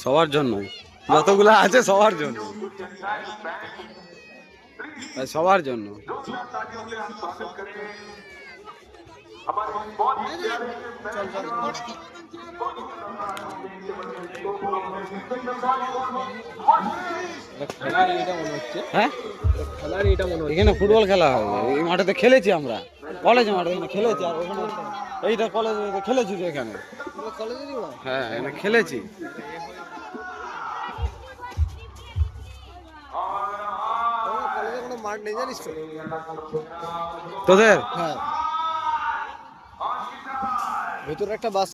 সবার জন্য, যতগুলো আছে সবার জন্য, সবার জন্য। খেলার এটা মনে হচ্ছে, হ্যাঁ, খেলার এটা মনে হচ্ছে। এখানে ফুটবল খেলা হয়, এই মাঠেতে খেলেছি আমরা, কলেজ মাঠে এখানে খেলেছি। আর ওখানে এইটা কলেজে খেলেছি তো এখানে। হ্যাঁ, এখানে খেলেছি। কলেজে কোনো মাঠ নেই জানিস তো? তোদের হ্যাঁ, ভেতরে একটা বাস